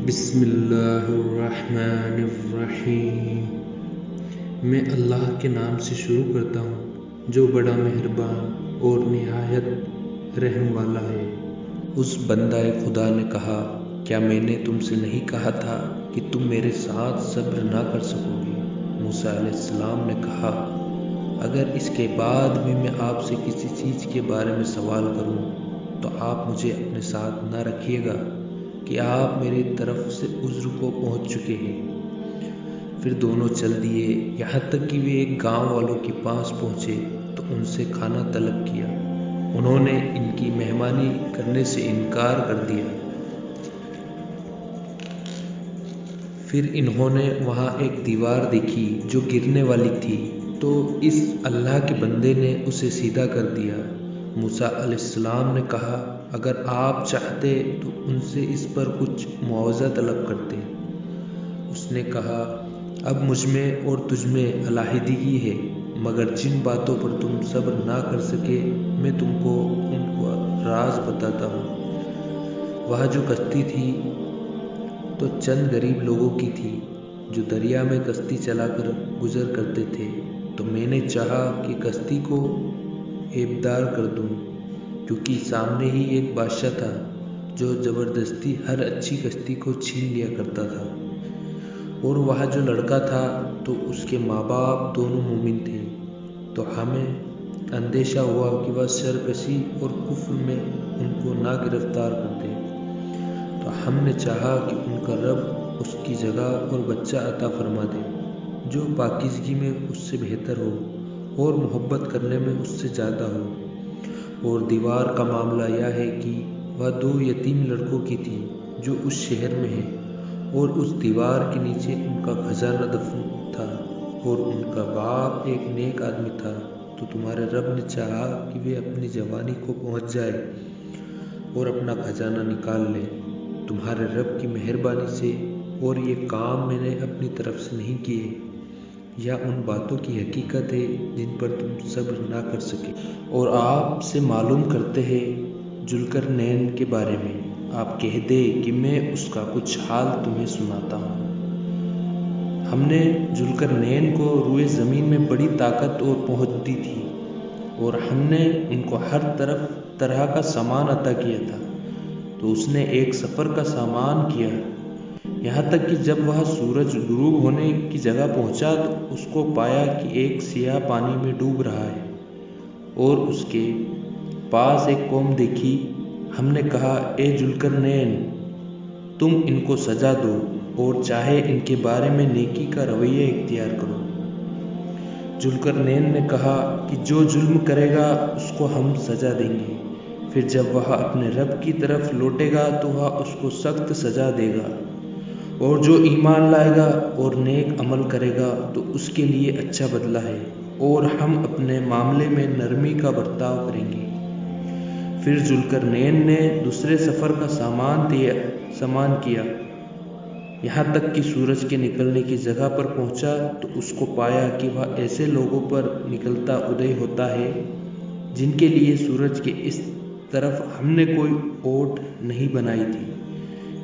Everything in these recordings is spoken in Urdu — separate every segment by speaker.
Speaker 1: بسم اللہ الرحمن الرحیم۔ میں اللہ کے نام سے شروع کرتا ہوں جو بڑا مہربان اور نہایت رحم والا ہے۔ اس بندہ خدا نے کہا، کیا میں نے تم سے نہیں کہا تھا کہ تم میرے ساتھ صبر نہ کر سکو گے؟ موسیٰ علیہ السلام نے کہا، اگر اس کے بعد بھی میں آپ سے کسی چیز کے بارے میں سوال کروں تو آپ مجھے اپنے ساتھ نہ رکھیے گا کہ آپ میری طرف سے عذر کو پہنچ چکے ہیں۔ پھر دونوں چل دیے، یہاں تک کہ وہ ایک گاؤں والوں کے پاس پہنچے تو ان سے کھانا طلب کیا۔ انہوں نے ان کی مہمانی کرنے سے انکار کر دیا۔ پھر انہوں نے وہاں ایک دیوار دیکھی جو گرنے والی تھی، تو اس اللہ کے بندے نے اسے سیدھا کر دیا۔ موسیٰ علیہ السلام نے کہا، اگر آپ چاہتے تو ان سے اس پر کچھ معاوضہ طلب کرتے۔ اس نے کہا، اب مجھ میں اور تجھ میں علیحدگی ہے، مگر جن باتوں پر تم صبر نہ کر سکے میں تم کو ان کا راز بتاتا ہوں۔ وہاں جو کشتی تھی تو چند غریب لوگوں کی تھی جو دریا میں کشتی چلا کر گزر کرتے تھے، تو میں نے چاہا کہ کشتی کو عیبدار کر دوں، کیونکہ سامنے ہی ایک بادشاہ تھا جو زبردستی ہر اچھی کشتی کو چھین لیا کرتا تھا، اور وہاں جو لڑکا تھا تو اس کے ماں باپ دونوں مومن تھے، تو ہمیں اندیشہ ہوا کہ وہ سرکشی اور کفر میں ان کو نہ گرفتار کر دے، تو ہم نے چاہا کہ ان کا رب اس کی جگہ اور بچہ عطا فرما دے جو پاکیزگی میں اس سے بہتر ہو اور محبت کرنے میں اس سے زیادہ ہو۔ اور دیوار کا معاملہ یہ ہے کہ وہ 2 یتیم لڑکوں کی تھی جو اس شہر میں ہیں، اور اس دیوار کے نیچے ان کا خزانہ دفن تھا، اور ان کا باپ ایک نیک آدمی تھا، تو تمہارے رب نے چاہا کہ وہ اپنی جوانی کو پہنچ جائے اور اپنا خزانہ نکال لے تمہارے رب کی مہربانی سے، اور یہ کام میں نے اپنی طرف سے نہیں کیے، یا ان باتوں کی حقیقت ہے جن پر تم صبر نہ کر سکے۔ اور آپ سے معلوم کرتے ہیں ذوالقرنین کے بارے میں، آپ کہہ دیں کہ میں اس کا کچھ حال تمہیں سناتا ہوں۔ ہم نے ذوالقرنین کو روئے زمین میں بڑی طاقت اور پہنچ دی تھی، اور ہم نے ان کو ہر طرح کا سامان عطا کیا تھا، تو اس نے ایک سفر کا سامان کیا، یہاں تک کہ جب وہ سورج غروب ہونے کی جگہ پہنچا تو اس کو پایا کہ ایک سیاہ پانی میں ڈوب رہا ہے، اور اس کے پاس ایک قوم دیکھی۔ ہم نے کہا، اے ذوالقرنین، تم ان کو سزا دو، اور چاہے ان کے بارے میں نیکی کا رویہ اختیار کرو۔ ذوالقرنین نے کہا کہ جو ظلم کرے گا اس کو ہم سزا دیں گے، پھر جب وہ اپنے رب کی طرف لوٹے گا تو وہ اس کو سخت سزا دے گا، اور جو ایمان لائے گا اور نیک عمل کرے گا تو اس کے لیے اچھا بدلہ ہے، اور ہم اپنے معاملے میں نرمی کا برتاؤ کریں گے۔ پھر ذوالقرنین نے دوسرے سفر کا سامان کیا، یہاں تک کہ سورج کے نکلنے کی جگہ پر پہنچا تو اس کو پایا کہ وہ ایسے لوگوں پر نکلتا ادے ہوتا ہے جن کے لیے سورج کے اس طرف ہم نے کوئی اوٹ نہیں بنائی تھی۔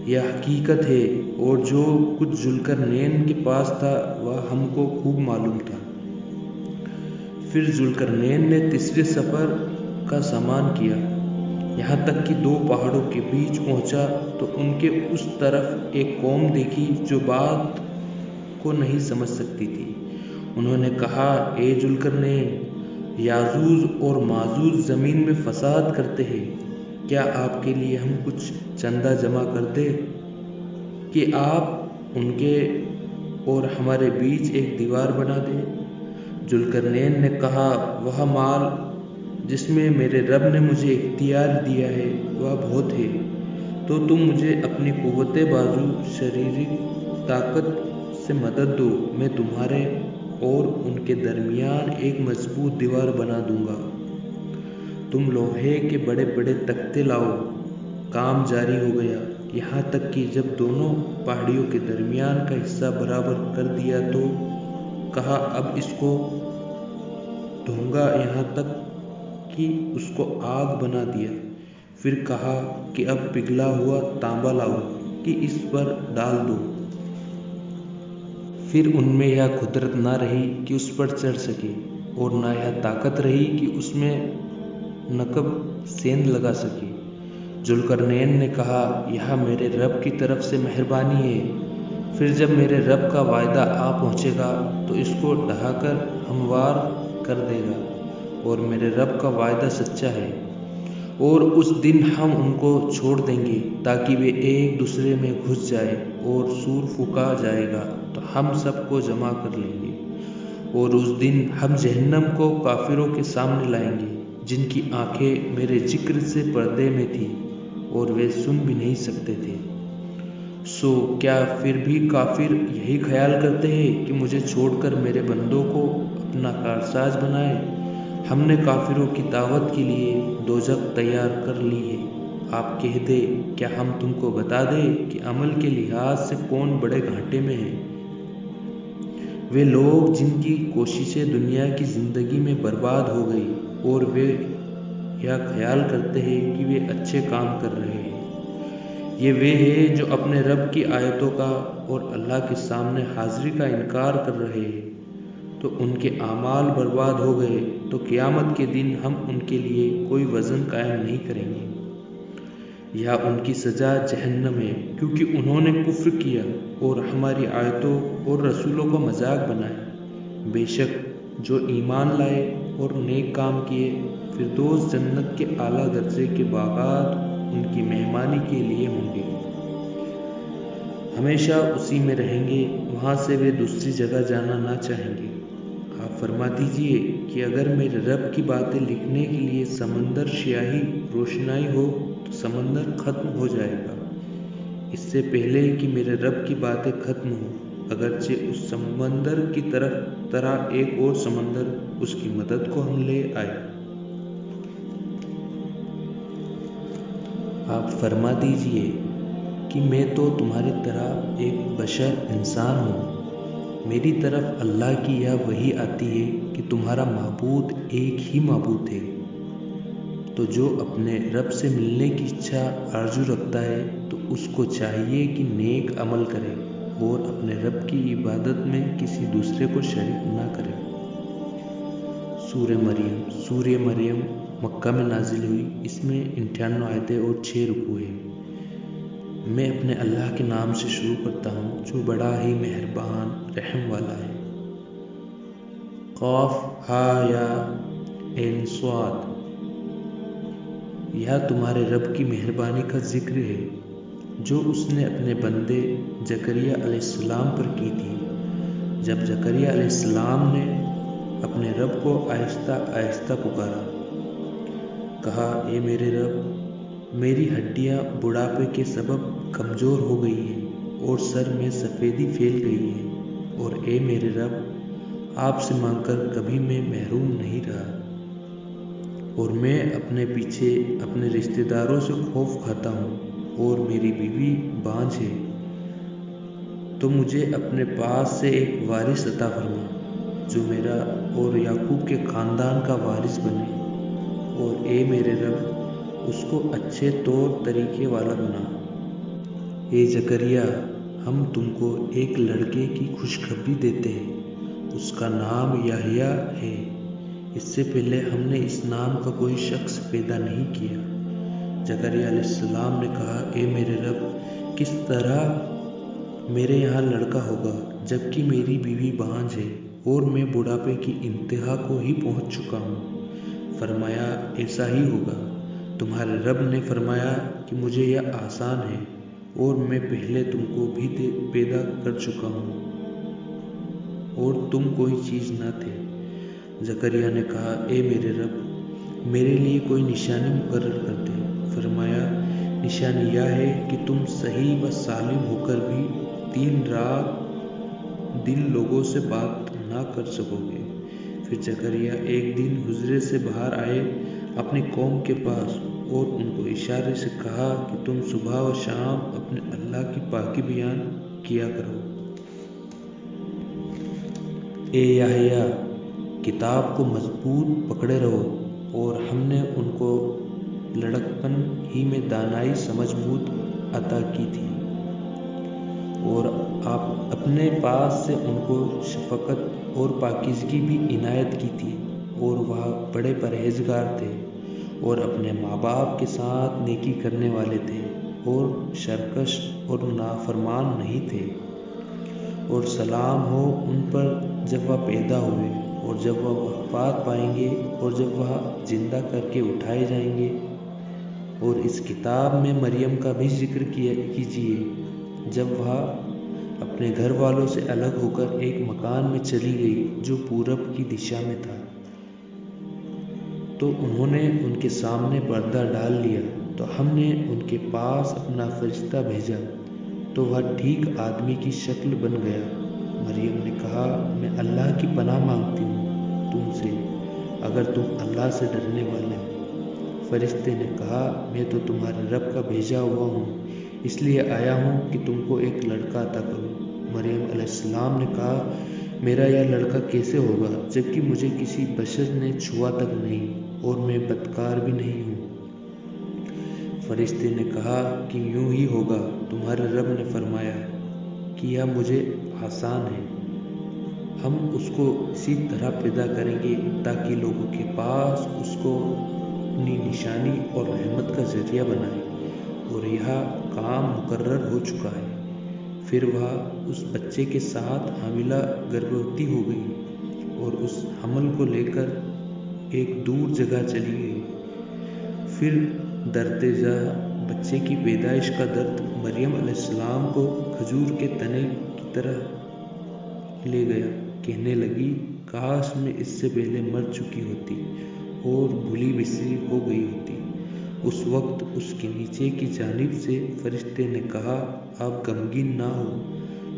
Speaker 1: یہ حقیقت ہے، اور جو کچھ ذوالقرنین کے پاس تھا وہ ہم کو خوب معلوم تھا۔ پھر ذوالقرنین نے تیسرے سفر کا سامان کیا، یہاں تک کہ 2 پہاڑوں کے بیچ پہنچا تو ان کے اس طرف ایک قوم دیکھی جو بات کو نہیں سمجھ سکتی تھی۔ انہوں نے کہا، اے ذوالقرنین، یاجوج اور ماجوج زمین میں فساد کرتے ہیں، کیا آپ کے لیے ہم کچھ چندہ جمع کر دیں کہ آپ ان کے اور ہمارے بیچ ایک دیوار بنا دیں؟ ذوالقرنین نے کہا، وہ مال جس میں میرے رب نے مجھے اختیار دیا ہے وہ بہت ہے، تو تم مجھے اپنی قوت بازو شریرک طاقت سے مدد دو، میں تمہارے اور ان کے درمیان ایک مضبوط دیوار بنا دوں گا۔ تم لوہے کے بڑے بڑے تختے لاؤ۔ کام جاری ہو گیا، یہاں تک کہ جب دونوں پہاڑیوں کے درمیان کا حصہ برابر کر دیا تو کہا، اب اس کو ڈھونگا یہاں تک کہ اس کو آگ بنا دیا۔ پھر کہا کہ اب پگھلا ہوا تانبا لاؤ۔ کہ اس پر ڈال دو۔ پھر ان میں یہ قدرت نہ رہی کہ اس پر چڑھ سکے، اور نہ یہ طاقت رہی کہ اس میں نقب سیند لگا سکے۔ ذوالقرنین نے کہا، یہ میرے رب کی طرف سے مہربانی ہے، پھر جب میرے رب کا وعدہ آ پہنچے گا تو اس کو ڈھا کر ہموار کر دے گا، اور میرے رب کا وعدہ سچا ہے، اور اس دن ہم ان کو چھوڑ دیں گے تاکہ وہ ایک دوسرے میں گھس جائے، اور سور پھونکا جائے گا تو ہم سب کو جمع کر لیں گے، اور اس دن ہم جہنم کو کافروں کے سامنے لائیں گے جن کی آنکھیں میرے ذکر سے پردے میں تھیں اور وہ سن بھی نہیں سکتے تھے۔ سو کیا پھر بھی کافر یہی خیال کرتے ہیں کہ مجھے چھوڑ کر میرے بندوں کو اپنا کارساز بنائے؟ ہم نے کافروں کی دعوت کے لیے دوزخ تیار کر لی ہے۔ آپ کہہ دے، کیا ہم تم کو بتا دیں کہ عمل کے لحاظ سے کون بڑے گھاٹے میں ہے؟ وہ لوگ جن کی کوششیں دنیا کی زندگی میں برباد ہو گئی اور وہ یہ خیال کرتے ہیں کہ وہ اچھے کام کر رہے ہیں۔ یہ وہ ہیں جو اپنے رب کی آیتوں کا اور اللہ کے سامنے حاضری کا انکار کر رہے ہیں، تو ان کے اعمال برباد ہو گئے، تو قیامت کے دن ہم ان کے لیے کوئی وزن قائم نہیں کریں گے۔ یا ان کی سزا جہنم ہے، کیونکہ انہوں نے کفر کیا اور ہماری آیتوں اور رسولوں کو مذاق بنایا۔ بے شک جو ایمان لائے اور نیک کام کیے، فردوس جنت کے اعلیٰ درجے کے باغات ان کی مہمانی کے لیے ہوں گے، ہمیشہ اسی میں رہیں گے، وہاں سے وہ دوسری جگہ جانا نہ چاہیں گے۔ آپ فرما دیجئے کہ اگر میرے رب کی باتیں لکھنے کے لیے سمندر سیاہی روشنائی ہو تو سمندر ختم ہو جائے گا اس سے پہلے کہ میرے رب کی باتیں ختم ہوں، اگرچہ اس سمندر کی طرح ایک اور سمندر اس کی مدد کو ہم لے آئے۔ آپ فرما دیجئے کہ میں تو تمہاری طرح ایک بشر انسان ہوں، میری طرف اللہ کی یہ وحی آتی ہے کہ تمہارا معبود ایک ہی معبود ہے، تو جو اپنے رب سے ملنے کی اچھا آرزو رکھتا ہے تو اس کو چاہیے کہ نیک عمل کرے اور اپنے رب کی عبادت میں کسی دوسرے کو شریک نہ کرے۔ سورہ مریم مکہ میں نازل ہوئی، اس میں 98 آیتیں اور 6 رکوع ہیں۔ میں اپنے اللہ کے نام سے شروع کرتا ہوں جو بڑا ہی مہربان رحم والا ہے۔ قاف ہا یا عین صاد۔ یہ تمہارے رب کی مہربانی کا ذکر ہے جو اس نے اپنے بندے زکریا علیہ السلام پر کی تھی۔ جب زکریا علیہ السلام نے اپنے رب کو آہستہ آہستہ پکارا، کہا، اے میرے رب، میری ہڈیاں بڑھاپے کے سبب کمزور ہو گئی ہیں اور سر میں سفیدی پھیل گئی ہے، اور اے میرے رب، آپ سے مانگ کر کبھی میں محروم نہیں رہا، اور میں اپنے پیچھے اپنے رشتہ داروں سے خوف کھاتا ہوں، اور میری بیوی بانجھ ہے، تو مجھے اپنے پاس سے ایک وارث عطا فرما جو میرا اور یعقوب کے خاندان کا وارث بنے، اور اے میرے رب، اس کو اچھے طور طریقے والا بنا۔ اے زکریا، ہم تم کو ایک لڑکے کی خوشخبری دیتے ہیں، اس کا نام یحییٰ ہے، اس سے پہلے ہم نے اس نام کا کوئی شخص پیدا نہیں کیا۔ زکریا علیہ السلام نے کہا، اے میرے رب، کس طرح میرے یہاں لڑکا ہوگا جبکہ میری بیوی بانجھ ہے اور میں بڑھاپے کی انتہا کو ہی پہنچ چکا ہوں؟ فرمایا، ایسا ہی ہوگا، تمہارے رب نے فرمایا کہ مجھے یہ آسان ہے، اور میں پہلے تم کو بھی پیدا کر چکا ہوں اور تم کوئی چیز نہ تھے۔ زکریا نے کہا، اے میرے رب، میرے لیے کوئی نشانی مقرر کر دے۔ فرمایا، نشانی یہ ہے کہ تم صحیح و سالم ہو کر بھی 3 رات دن لوگوں سے بات نہ کر سکو گے۔ پھر زکریا ایک دن حجرے سے باہر آئے اپنی قوم کے پاس، اور ان کو اشارے سے کہا کہ تم صبح و شام اپنے اللہ کی پاکی بیان کیا کرو۔ اے یحییٰ، کتاب کو مضبوط پکڑے رہو، اور ہم نے ان کو لڑکپن ہی میں دانائی سمجھ بوجھ عطا کی تھی۔ اپنے پاس سے ان کو شفقت اور پاکیزگی بھی عنایت کی تھی، اور وہ بڑے پرہیزگار تھے اور اپنے ماں باپ کے ساتھ نیکی کرنے والے تھے اور سرکش اور نافرمان نہیں تھے۔ اور سلام ہو ان پر جب وہ پیدا ہوئے اور جب وہ وفات پائیں گے اور جب وہ زندہ کر کے اٹھائے جائیں گے۔ اور اس کتاب میں مریم کا بھی ذکر کیجیے جب وہ اپنے گھر والوں سے الگ ہو کر ایک مکان میں چلی گئی جو پورب کی دشا میں تھا، تو انہوں نے ان کے سامنے پردہ ڈال لیا، تو ہم نے ان کے پاس اپنا فرشتہ بھیجا تو وہ ٹھیک آدمی کی شکل بن گیا۔ مریم نے کہا، میں اللہ کی پناہ مانگتی ہوں تم سے، اگر تم اللہ سے ڈرنے والے ہو۔ فرشتے نے کہا، میں تو تمہارے رب کا بھیجا ہوا ہوں، اس لیے آیا ہوں کہ تم کو ایک لڑکا عطا کروں۔ مریم علیہ السلام نے کہا، میرا یہ لڑکا کیسے ہوگا جبکہ مجھے کسی بشر نے چھوا تک نہیں اور میں بدکار بھی نہیں ہوں۔ فرشتے نے کہا کہ یوں ہی ہوگا، تمہارے رب نے فرمایا کہ یہ مجھے آسان ہے، ہم اس کو اسی طرح پیدا کریں گے تاکہ لوگوں کے پاس اس کو اپنی نشانی اور رحمت کا ذریعہ بنائیں، اور یہ کام مقرر ہو چکا ہے۔ پھر وہ اس بچے کے ساتھ حاملہ گربوتی ہو گئی اور اس حمل کو لے کر ایک دور جگہ چلی گئی۔ پھر درد ذا بچے کی پیدائش کا درد مریم علیہ السلام کو کھجور کے تنے کی طرح لے گیا، کہنے لگی، کاش میں اس سے پہلے مر چکی ہوتی اور بھولی بسری ہو گئی ہوتی۔ اس وقت اس کے نیچے کی جانب سے فرشتے نے کہا، آپ غمگین نہ ہو،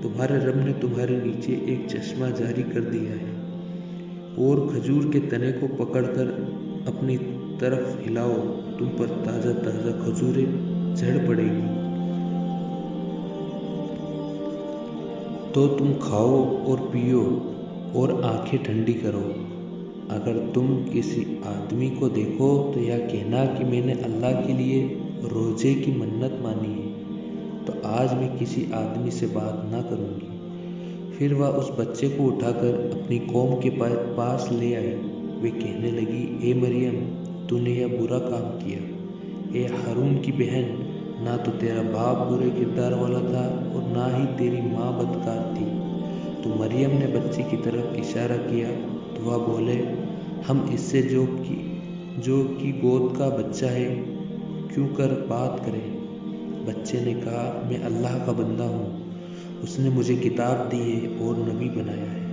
Speaker 1: تمہارے رب نے تمہارے نیچے ایک چشمہ جاری کر دیا ہے، اور کھجور کے تنے کو پکڑ کر اپنی طرف ہلاؤ، تم پر تازہ تازہ کھجوریں جھڑ پڑے گی، تو تم کھاؤ اور پیو اور آنکھیں ٹھنڈی کرو۔ اگر تم کسی آدمی کو دیکھو تو یہ کہنا کہ میں نے اللہ کے لیے روزے کی منت مانی ہے، تو آج میں کسی آدمی سے بات نہ کروں گی۔ پھر وہ اس بچے کو اٹھا کر اپنی قوم کے پاس لے آئی۔ وہ کہنے لگی، اے مریم، تو نے یہ برا کام کیا۔ اے ہارون کی بہن، نہ تو تیرا باپ برے کردار والا تھا اور نہ ہی تیری ماں بدکار تھی۔ تو مریم نے بچے کی طرف اشارہ کیا تو وہ بولے، ہم اس سے جو کہ گود کا بچہ ہے کیوں کر بات کریں؟ بچے نے کہا، میں اللہ کا بندہ ہوں، اس نے مجھے کتاب دی ہے اور نبی بنایا ہے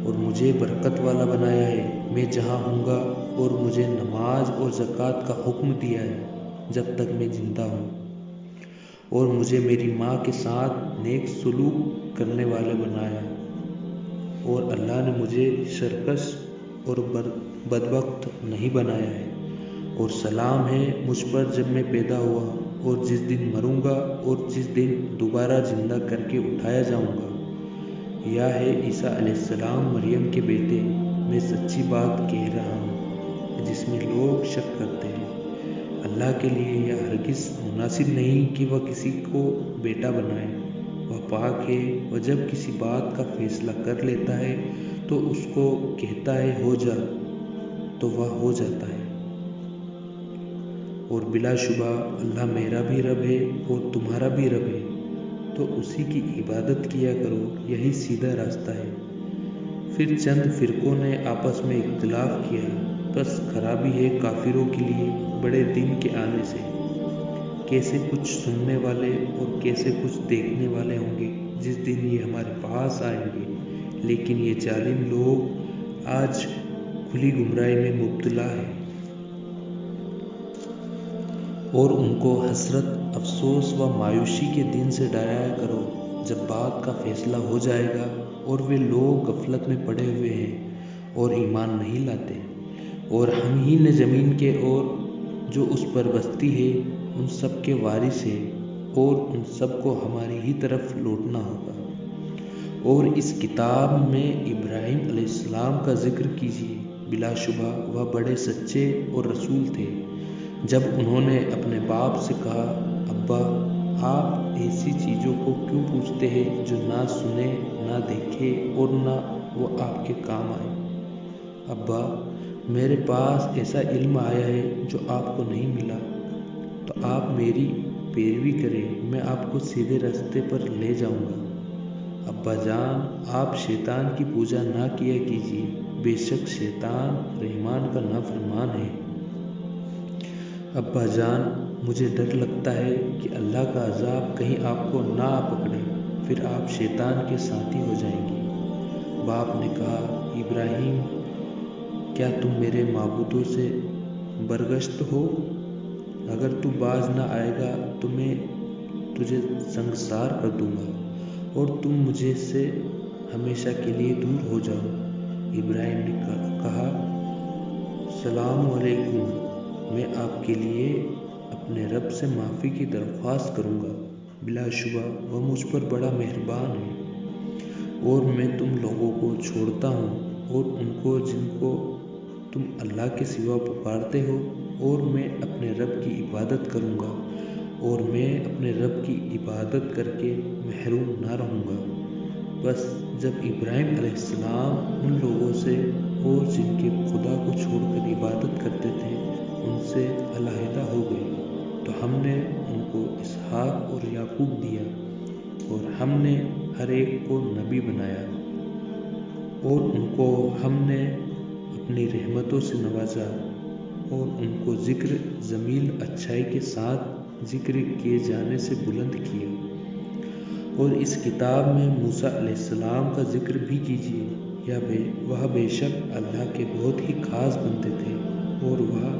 Speaker 1: اور مجھے برکت والا بنایا ہے، میں جہاں ہوں گا، اور مجھے نماز اور زکوٰۃ کا حکم دیا ہے جب تک میں زندہ ہوں، اور مجھے میری ماں کے ساتھ نیک سلوک کرنے والے بنایا، اور اللہ نے مجھے سرکش اور بدبخت نہیں بنایا ہے، اور سلام ہے مجھ پر جب میں پیدا ہوا اور جس دن مروں گا اور جس دن دوبارہ زندہ کر کے اٹھایا جاؤں گا۔ یا ہے عیسیٰ علیہ السلام مریم کے بیٹے، میں سچی بات کہہ رہا ہوں جس میں لوگ شک کرتے ہیں۔ اللہ کے لیے یہ ہرگز مناسب نہیں کہ وہ کسی کو بیٹا بنائے، وہ پاک ہے، وہ جب کسی بات کا فیصلہ کر لیتا ہے تو اس کو کہتا ہے ہو جا، تو وہ ہو جاتا ہے۔ اور بلا شبہ اللہ میرا بھی رب ہے اور تمہارا بھی رب ہے، تو اسی کی عبادت کیا کرو، یہی سیدھا راستہ ہے۔ پھر چند فرقوں نے آپس میں اختلاف کیا، بس خرابی ہے کافروں کے لیے بڑے دن کے آنے سے۔ کیسے کچھ سننے والے اور کیسے کچھ دیکھنے والے ہوں گے جس دن یہ ہمارے پاس آئیں گے، لیکن یہ ظالم لوگ آج کھلی گمراہی میں مبتلا ہیں۔ اور ان کو حسرت، افسوس و مایوسی کے دن سے ڈرایا کرو جب بات کا فیصلہ ہو جائے گا اور وہ لوگ غفلت میں پڑے ہوئے ہیں اور ایمان نہیں لاتے، اور ہم ہی نے زمین کے اور جو اس پر بستی ہے ان سب کے وارث ہیں، اور ان سب کو ہماری ہی طرف لوٹنا ہوگا۔ اور اس کتاب میں ابراہیم علیہ السلام کا ذکر کیجیے، بلا شبہ وہ بڑے سچے اور رسول تھے۔ جب انہوں نے اپنے باپ سے کہا، ابا، آپ ایسی چیزوں کو کیوں پوچھتے ہیں جو نہ سنے نہ دیکھے اور نہ وہ آپ کے کام آئے؟ ابا، میرے پاس ایسا علم آیا ہے جو آپ کو نہیں ملا، تو آپ میری پیروی کریں، میں آپ کو سیدھے راستے پر لے جاؤں گا۔ ابا جان، آپ شیطان کی پوجا نہ کیا کیجیے، بے شک شیطان رحمان کا نافرمان ہے۔ ابا جان، مجھے ڈر لگتا ہے کہ اللہ کا عذاب کہیں آپ کو نہ آ پکڑے، پھر آپ شیطان کے ساتھی ہو جائیں گے۔ باپ نے کہا، ابراہیم، کیا تم میرے معبودوں سے برگشت ہو؟ اگر تو باز نہ آئے گا تو میں تجھے سنگسار کر دوں گا اور تم مجھے سے ہمیشہ کے لیے دور ہو جاؤ۔ ابراہیم نے کہا، السلام علیکم، میں آپ کے لیے اپنے رب سے معافی کی درخواست کروں گا، بلا شبہ وہ مجھ پر بڑا مہربان ہے، اور میں تم لوگوں کو چھوڑتا ہوں اور ان کو جن کو تم اللہ کے سوا پکارتے ہو، اور میں اپنے رب کی عبادت کروں گا، اور میں اپنے رب کی عبادت کر کے محروم نہ رہوں گا۔ بس جب ابراہیم علیہ السلام ان لوگوں سے اور جن کے خدا کو چھوڑ کر عبادت کرتے تھے ان سے علیحدہ ہو گئے، تو ہم نے ان کو اسحاق اور یعقوب دیا، اور ہم نے ہر ایک کو نبی بنایا، اور ان کو ہم نے اپنی رحمتوں سے نوازا، اور ان کو ذکر جمیل اچھائی کے ساتھ ذکر کیے جانے سے بلند کیا۔ اور اس کتاب میں موسیٰ علیہ السلام کا ذکر بھی کیجیے، وہ بے شک اللہ کے بہت ہی خاص بندے تھے، اور وہ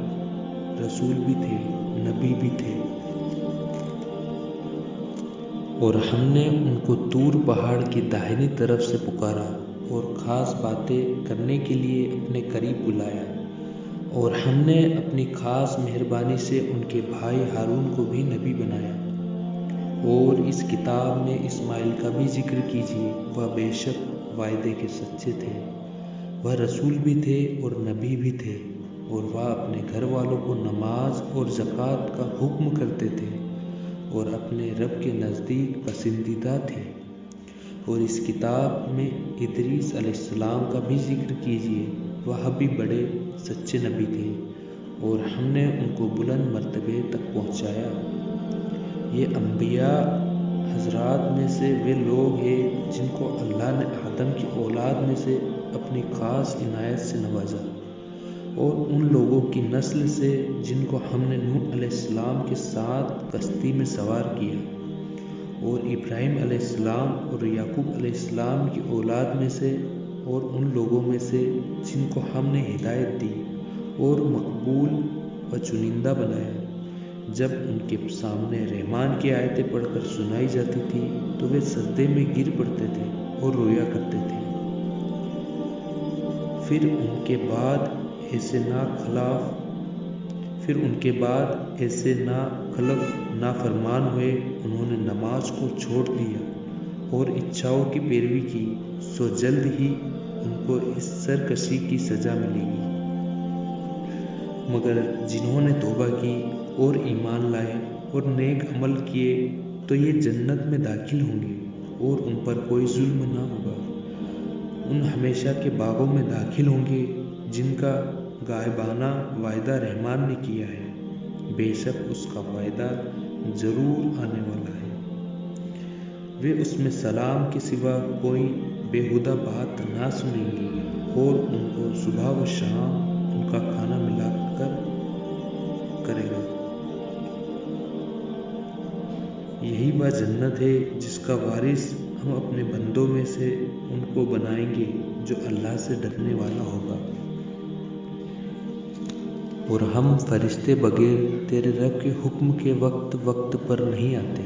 Speaker 1: رسول بھی تھے، نبی بھی تھے۔ اور ہم نے ان کو طور پہاڑ کی داہنی طرف سے پکارا اور خاص باتیں کرنے کے لیے اپنے قریب بلایا، اور ہم نے اپنی خاص مہربانی سے ان کے بھائی ہارون کو بھی نبی بنایا۔ اور اس کتاب میں اسماعیل کا بھی ذکر کیجیے، وہ بے شک وعدے کے سچے تھے، وہ رسول بھی تھے اور نبی بھی تھے، اور وہ اپنے گھر والوں کو نماز اور زکوٰۃ کا حکم کرتے تھے، اور اپنے رب کے نزدیک پسندیدہ تھے۔ اور اس کتاب میں ادریس علیہ السلام کا بھی ذکر کیجیے، وہ بھی بڑے سچے نبی تھے، اور ہم نے ان کو بلند مرتبے تک پہنچایا۔ یہ انبیاء حضرات میں سے وہ لوگ ہیں جن کو اللہ نے آدم کی اولاد میں سے اپنی خاص عنایت سے نوازا، اور ان لوگوں کی نسل سے جن کو ہم نے نوح علیہ السلام کے ساتھ کشتی میں سوار کیا، اور ابراہیم علیہ السلام اور یعقوب علیہ السلام کی اولاد میں سے، اور ان لوگوں میں سے جن کو ہم نے ہدایت دی اور مقبول و چنندہ بنایا۔ جب ان کے سامنے رحمان کی آیتیں پڑھ کر سنائی جاتی تھی تو وہ سجدے میں گر پڑتے تھے اور رویا کرتے تھے۔ پھر ان کے بعد ایسے ناخلف نافرمان ہوئے، انہوں نے نماز کو چھوڑ دیا اور اچھاؤں کی پیروی کی، سو جلد ہی ان کو اس سرکشی کی سزا ملے گی۔ مگر جنہوں نے توبہ کی اور ایمان لائے اور نیک عمل کیے تو یہ جنت میں داخل ہوں گے، اور ان پر کوئی ظلم نہ ہوگا۔ ان ہمیشہ کے باغوں میں داخل ہوں گے جن کا غائبانہ وعدہ رحمان نے کیا ہے، بے شک اس کا وعدہ ضرور آنے والا ہے۔ وہ اس میں سلام کے سوا کوئی بیہودہ بات نہ سنیں گے، اور ان کو صبح و شام ان کا کھانا ملا کر کرے گا۔ یہی وہ جنت ہے جس کا وارث ہم اپنے بندوں میں سے ان کو بنائیں گے جو اللہ سے ڈرنے والا ہوگا۔ اور ہم فرشتے بغیر تیرے رب کے حکم کے وقت پر نہیں آتے۔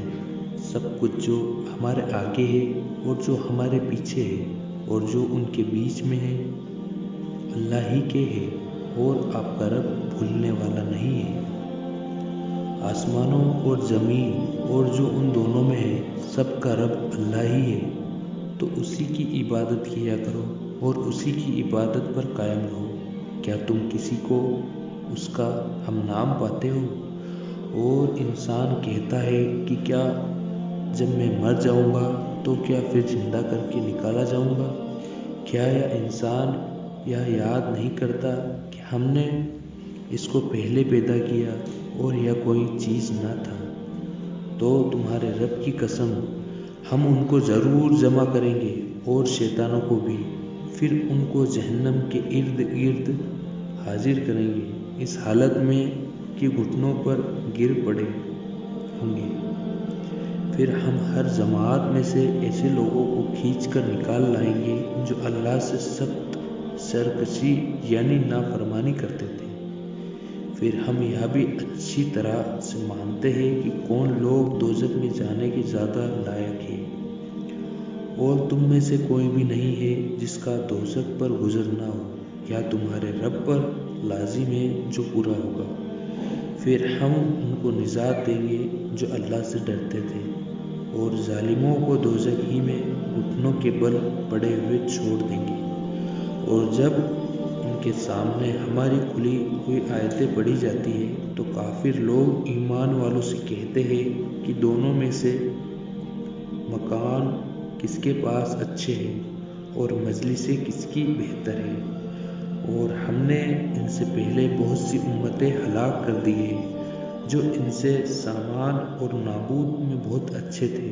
Speaker 1: سب کچھ جو ہمارے آگے ہے اور جو ہمارے پیچھے ہے اور جو ان کے بیچ میں ہے، اللہ ہی کے ہے، اور آپ کا رب بھولنے والا نہیں ہے۔ آسمانوں اور زمین اور جو ان دونوں میں ہے، سب کا رب اللہ ہی ہے، تو اسی کی عبادت کیا کرو اور اسی کی عبادت پر قائم رہو۔ کیا تم کسی کو اس کا ہم نام پاتے ہو؟ اور انسان کہتا ہے کہ کیا جب میں مر جاؤں گا تو کیا پھر زندہ کر کے نکالا جاؤں گا؟ کیا یہ انسان یاد نہیں کرتا کہ ہم نے اس کو پہلے پیدا کیا اور یہ کوئی چیز نہ تھا؟ تو تمہارے رب کی قسم ہم ان کو ضرور جمع کریں گے اور شیطانوں کو بھی، پھر ان کو جہنم کے ارد گرد حاضر کریں گے، اس حالت میں کہ گھٹنوں پر گر پڑے ہوں گے۔ پھر ہم ہر جماعت میں سے ایسے لوگوں کو کھینچ کر نکال لائیں گے جو اللہ سے سخت سرکشی یعنی نافرمانی کرتے تھے۔ پھر ہم یہ بھی اچھی طرح سے مانتے ہیں کہ کون لوگ دوزخ میں جانے کے زیادہ لائق ہیں، اور تم میں سے کوئی بھی نہیں ہے جس کا دوزخ پر گزر نہ ہو، یا تمہارے رب پر لازم ہے جو پورا ہوگا۔ پھر ہم ان کو نجات دیں گے جو اللہ سے ڈرتے تھے، اور ظالموں کو دوزخ ہی میں گھٹنوں کے بل پڑے ہوئے چھوڑ دیں گے۔ اور جب ان کے سامنے ہماری کھلی ہوئی آیتیں پڑھی جاتی ہیں تو کافر لوگ ایمان والوں سے کہتے ہیں کہ دونوں میں سے مکان کس کے پاس اچھے ہیں اور مجلسیں کس کی بہتر ہے، اور ہم نے ان سے پہلے بہت سی امتیں ہلاک کر دی ہیں جو ان سے سامان اور نابود میں بہت اچھے تھے۔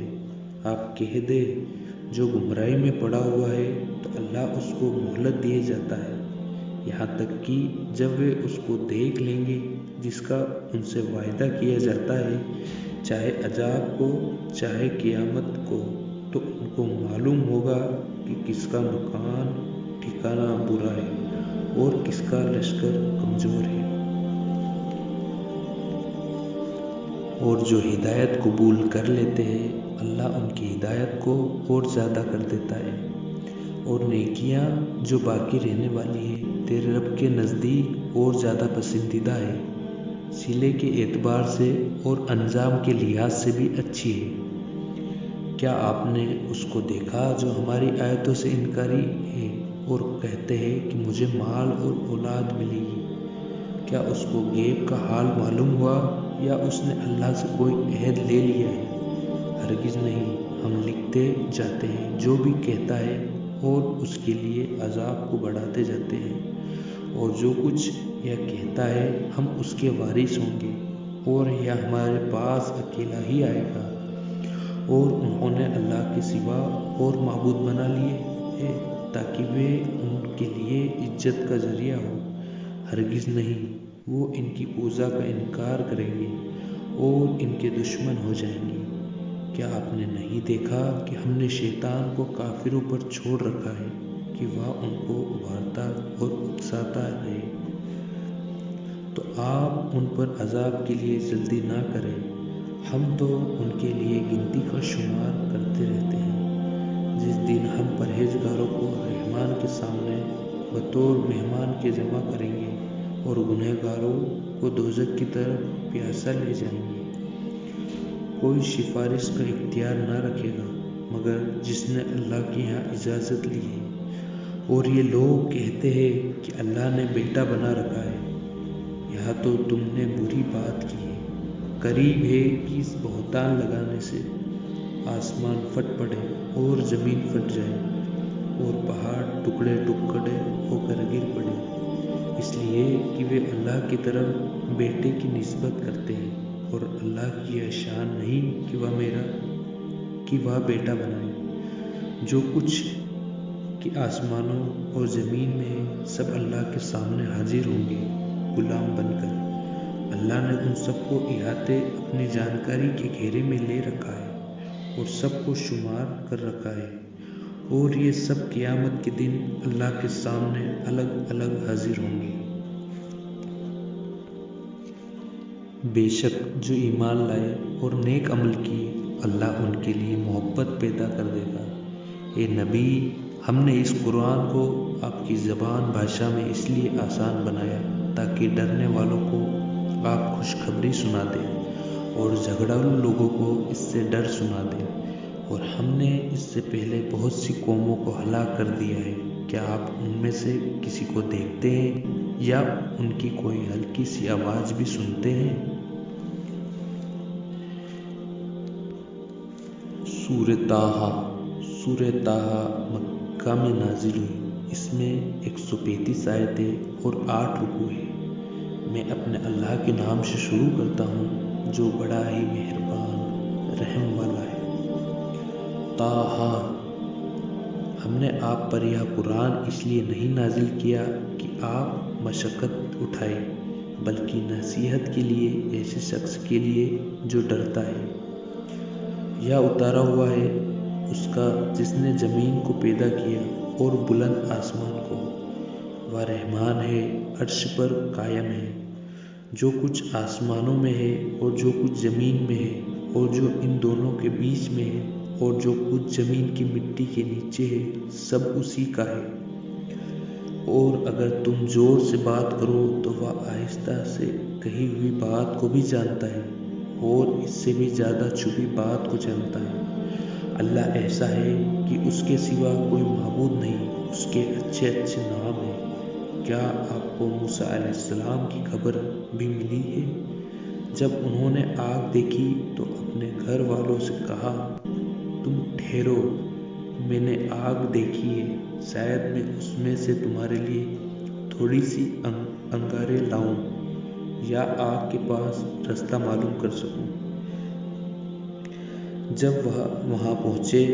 Speaker 1: آپ کہہ دیں جو گمراہی میں پڑا ہوا ہے تو اللہ اس کو مہلت دیے جاتا ہے یہاں تک کہ جب وہ اس کو دیکھ لیں گے جس کا ان سے وعدہ کیا جاتا ہے، چاہے عذاب کو چاہے قیامت کو، تو ان کو معلوم ہوگا کہ کس کا مکان ٹھکانہ برا ہے اور کس کا لشکر کمزور ہے۔ اور جو ہدایت قبول کر لیتے ہیں اللہ ان کی ہدایت کو اور زیادہ کر دیتا ہے، اور نیکیاں جو باقی رہنے والی ہیں تیرے رب کے نزدیک اور زیادہ پسندیدہ ہے، صلے کے اعتبار سے اور انجام کے لحاظ سے بھی اچھی ہے۔ کیا آپ نے اس کو دیکھا جو ہماری آیتوں سے انکاری ہے اور کہتے ہیں کہ مجھے مال اور اولاد ملے گی؟ کیا اس کو غیب کا حال معلوم ہوا یا اس نے اللہ سے کوئی عہد لے لیا ہے؟ ہرگز نہیں، ہم لکھتے جاتے ہیں جو بھی کہتا ہے اور اس کے لیے عذاب کو بڑھاتے جاتے ہیں، اور جو کچھ یہ کہتا ہے ہم اس کے وارث ہوں گے، اور یہ ہمارے پاس اکیلا ہی آئے گا۔ اور انہوں نے اللہ کے سوا اور معبود بنا لیے ہیں تاکہ وہ ان کے لیے عزت کا ذریعہ ہو۔ ہرگز نہیں، وہ ان کی پوجا کا انکار کریں گے اور ان کے دشمن ہو جائیں گے۔ کیا آپ نے نہیں دیکھا کہ ہم نے شیطان کو کافروں پر چھوڑ رکھا ہے کہ وہ ان کو ابھارتا اور اکساتا ہے؟ تو آپ ان پر عذاب کے لیے جلدی نہ کریں، ہم تو ان کے لیے گنتی کا شمار کرتے رہتے ہیں۔ جس دن ہم پرہیزگاروں کو رحمان کے سامنے بطور مہمان کے جمع کریں گے اور گنہگاروں کو دوزخ کی طرف پیاسا لے جائیں گے، کوئی سفارش کا اختیار نہ رکھے گا مگر جس نے اللہ کے یہاں اجازت لی ہے۔ اور یہ لوگ کہتے ہیں کہ اللہ نے بیٹا بنا رکھا ہے، یہاں تو تم نے بری بات کی ہے۔ قریب ہے کہ اس بہتان لگانے سے آسمان پھٹ پڑے اور زمین پھٹ جائے اور پہاڑ ٹکڑے ٹکڑے ہو کر گر پڑے، اس لیے کہ وہ اللہ کی طرف بیٹے کی نسبت کرتے ہیں، اور اللہ کی یہ شان نہیں کہ وہ بیٹا بنائے۔ جو کچھ کہ آسمانوں اور زمین میں ہے سب اللہ کے سامنے حاضر ہوں گے غلام بن کر۔ اللہ نے ان سب کو احاطے اپنی جانکاری کے گھیرے میں لے رکھا ہے اور سب کو شمار کر رکھا ہے، اور یہ سب قیامت کے دن اللہ کے سامنے الگ الگ حاضر ہوں گے۔ بے شک جو ایمان لائے اور نیک عمل کیے اللہ ان کے لیے محبت پیدا کر دے گا۔ اے نبی، ہم نے اس قرآن کو آپ کی زبان بھاشا میں اس لیے آسان بنایا تاکہ ڈرنے والوں کو آپ خوشخبری سنا دیں اور جھگڑالو لوگوں کو اس سے ڈر سنا دیں۔ اور ہم نے اس سے پہلے بہت سی قوموں کو ہلاک کر دیا ہے، کیا آپ ان میں سے کسی کو دیکھتے ہیں یا ان کی کوئی ہلکی سی آواز بھی سنتے ہیں؟ سورہ طٰہٰ مکہ میں نازل ہوئی۔ اس میں 135 آیتیں اور 8 رکوع ہیں۔ میں اپنے اللہ کے نام سے شروع کرتا ہوں جو بڑا ہی مہربان رحم والا ہے۔ طٰہٰ، ہم نے آپ پر یہ قرآن اس لیے نہیں نازل کیا کہ آپ مشقت اٹھائیں، بلکہ نصیحت کے لیے، ایسے شخص کے لیے جو ڈرتا ہے۔ یا اتارا ہوا ہے اس کا جس نے زمین کو پیدا کیا اور بلند آسمان کو۔ وہ رحمان ہے، عرش پر قائم ہے۔ جو کچھ آسمانوں میں ہے اور جو کچھ زمین میں ہے اور جو ان دونوں کے بیچ میں ہے اور جو کچھ زمین کی مٹی کے نیچے ہے، سب اسی کا ہے۔ اور اگر تم زور سے بات کرو تو وہ آہستہ سے کہی ہوئی بات کو بھی جانتا ہے اور اس سے بھی زیادہ چھپی بات کو جانتا ہے۔ اللہ ایسا ہے کہ اس کے سوا کوئی معبود نہیں، اس کے اچھے اچھے نام ہیں۔ کیا آپ کو موسیٰ علیہ السلام کی خبر بھی ملی ہے؟ جب انہوں نے آگ دیکھی تو اپنے گھر والوں سے کہا، تم ٹھہرو، میں نے آگ دیکھی ہے، شاید میں اس میں سے تمہارے لیے تھوڑی سی انگاریں لاؤں یا آگ کے پاس راستہ معلوم کر سکوں۔ جب وہ وہاں پہنچے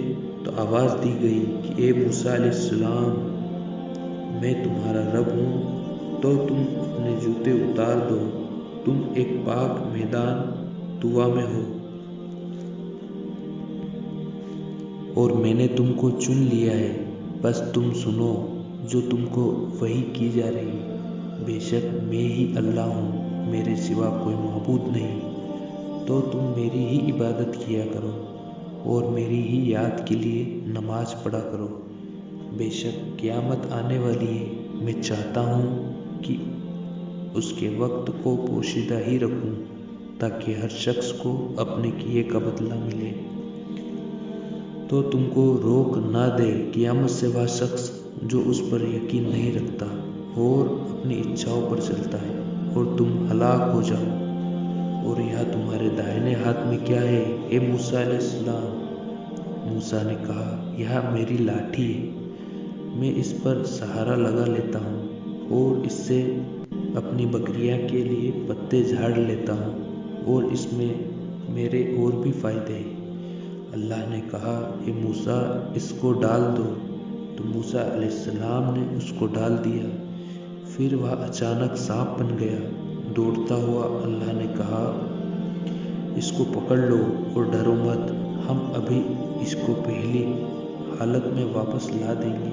Speaker 1: تو آواز دی گئی کہ اے موسیٰ علیہ السلام، میں تمہارا رب ہوں، تو تم اپنے جوتے اتار دو، تم ایک پاک میدان طویٰ میں ہو، اور میں نے تم کو چن لیا ہے، بس تم سنو جو تم کو وحی کی جا رہی۔ بے شک میں ہی اللہ ہوں، میرے سوا کوئی معبود نہیں، تو تم میری ہی عبادت کیا کرو اور میری ہی یاد کے لیے نماز پڑھا کرو۔ بے شک قیامت آنے والی ہے، میں چاہتا ہوں کہ اس کے وقت کو پوشیدہ ہی رکھوں تاکہ ہر شخص کو اپنے کیے کا بدلہ ملے۔ تو تم کو روک نہ دے قیامت سے وہ شخص جو اس پر یقین نہیں رکھتا اور اپنی اچھاؤں پر چلتا ہے، اور تم ہلاک ہو جاؤ۔ اور یہاں تمہارے دائیں ہاتھ میں کیا ہے اے موسیٰ علیہ السلام؟ موسیٰ نے کہا، یہ میری لاٹھی ہے، میں اس پر سہارا لگا لیتا ہوں اور اس سے اپنی بکریاں کے لیے پتے جھاڑ لیتا ہوں، اور اس میں میرے اور بھی فائدے ہیں۔ اللہ نے کہا، اے موسیٰ، اس کو ڈال دو۔ تو موسیٰ علیہ السلام نے اس کو ڈال دیا، پھر وہ اچانک سانپ بن گیا۔ دوڑتا ہوا اللہ نے کہا، اس کو پکڑ لو اور ڈرو مت، ہم ابھی اس کو پہلی حالت میں واپس لا دیں گے،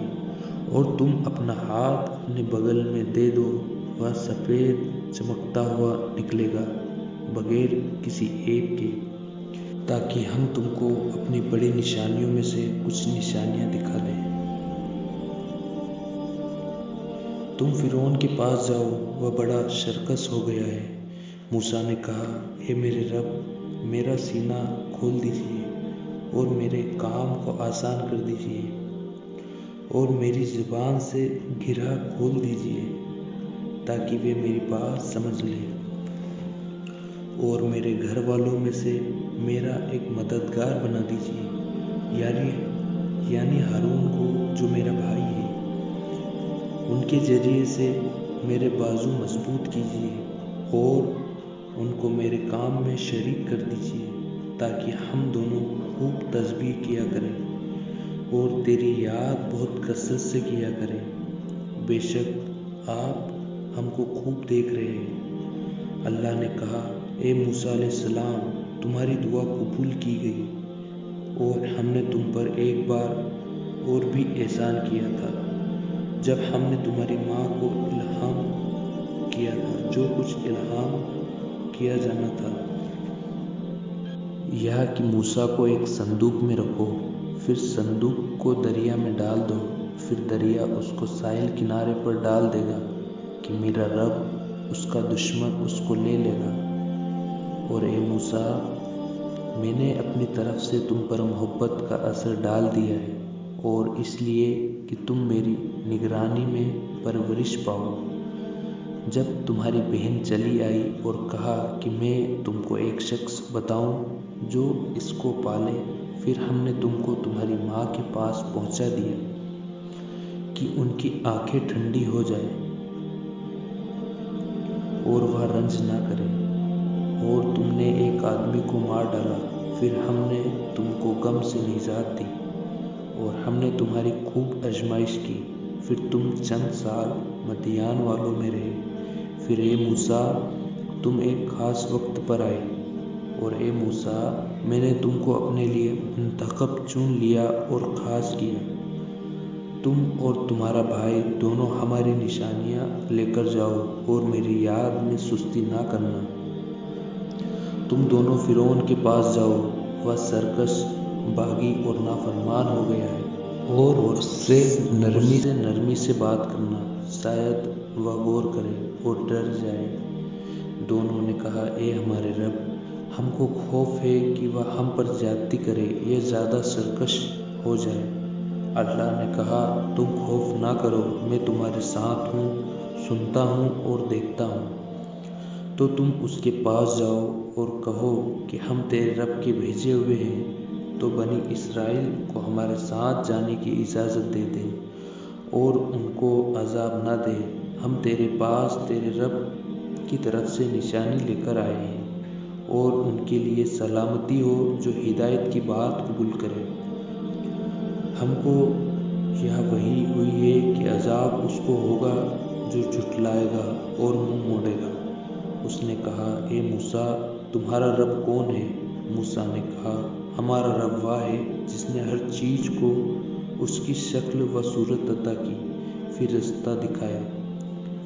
Speaker 1: اور تم اپنا ہاتھ اپنے بغل میں دے دو، وہ سفید چمکتا ہوا نکلے گا بغیر کسی عیب کے، تاکہ ہم تم کو اپنی بڑی نشانیوں میں سے کچھ نشانیاں دکھا دیں۔ تم فرعون کے پاس جاؤ، وہ بڑا سرکش ہو گیا ہے۔ موسیٰ نے کہا، اے میرے رب، میرا سینہ کھول دیجیے اور میرے کام کو آسان کر دیجیے، اور میری زبان سے گرہ کھول دیجیے تاکہ وہ میری بات سمجھ لیں، اور میرے گھر والوں میں سے میرا ایک مددگار بنا دیجیے، یعنی ہارون کو جو میرا بھائی ہے۔ ان کے ذریعے سے میرے بازو مضبوط کیجیے اور ان کو میرے کام میں شریک کر دیجیے، تاکہ ہم دونوں خوب تسبیح کیا کریں اور تیری یاد بہت کثرت سے کیا کریں۔ بے شک آپ ہم کو خوب دیکھ رہے ہیں۔ اللہ نے کہا، اے موسیٰ علیہ السلام، تمہاری دعا قبول کی گئی، اور ہم نے تم پر ایک بار اور بھی احسان کیا تھا، جب ہم نے تمہاری ماں کو الہام کیا تھا جو کچھ الہام کیا جانا تھا۔ یہ کہ موسیٰ کو ایک صندوق میں رکھو، پھر صندوق کو دریا میں ڈال دو، پھر دریا اس کو ساحل کنارے پر ڈال دے گا کہ میرا رب اس کا دشمن اس کو لے لے گا۔ اور اے موسیٰ، میں نے اپنی طرف سے تم پر محبت کا اثر ڈال دیا ہے، اور اس لیے کہ تم میری نگرانی میں پرورش پاؤ۔ جب تمہاری بہن چلی آئی اور کہا کہ میں تم کو ایک شخص بتاؤں جو اس کو پالے پھر ہم نے تم کو تمہاری ماں کے پاس پہنچا دیا کہ ان کی آنکھیں ٹھنڈی ہو جائیں اور وہ رنج نہ کرے، اور تم نے ایک آدمی کو مار ڈالا۔ پھر ہم نے تم کو غم سے نجات دی اور ہم نے تمہاری خوب آزمائش کی۔ پھر تم چند سال مدین والوں میں رہے۔ پھر اے موسیٰ، تم ایک خاص وقت پر آئے، اور اے موسیٰ، میں نے تم کو اپنے لیے منتخب چن لیا اور خاص کیا۔ تم اور تمہارا بھائی دونوں ہماری نشانیاں لے کر جاؤ اور میری یاد میں سستی نہ کرنا۔ تم دونوں فرعون کے پاس جاؤ، وہ سرکش، باغی اور نافرمان ہو گیا ہے، اور اس سے نرمی سے بات کرنا، شاید وہ غور کرے اور ڈر جائے۔ دونوں نے کہا، اے ہمارے رب، ہم کو خوف ہے کہ وہ ہم پر زیادتی کرے یا زیادہ سرکش ہو جائے۔ اللہ نے کہا، تم خوف نہ کرو، میں تمہارے ساتھ ہوں، سنتا ہوں اور دیکھتا ہوں۔ تو تم اس کے پاس جاؤ اور کہو کہ ہم تیرے رب کے بھیجے ہوئے ہیں، تو بنی اسرائیل کو ہمارے ساتھ جانے کی اجازت دے دے اور ان کو عذاب نہ دے۔ ہم تیرے پاس تیرے رب کی طرف سے نشانی لے کر آئے ہیں، اور ان کے لیے سلامتی ہو جو ہدایت کی بات قبول کرے۔ ہم کو یہ وحی ہوئی ہے کہ عذاب اس کو ہوگا جو جھٹلائے گا اور منہ موڑے گا۔ اس نے کہا، اے موسیٰ، تمہارا رب کون ہے؟ موسیٰ نے کہا، ہمارا رب وہ ہے جس نے ہر چیز کو اس کی شکل و صورت عطا کی، پھر رستہ دکھایا۔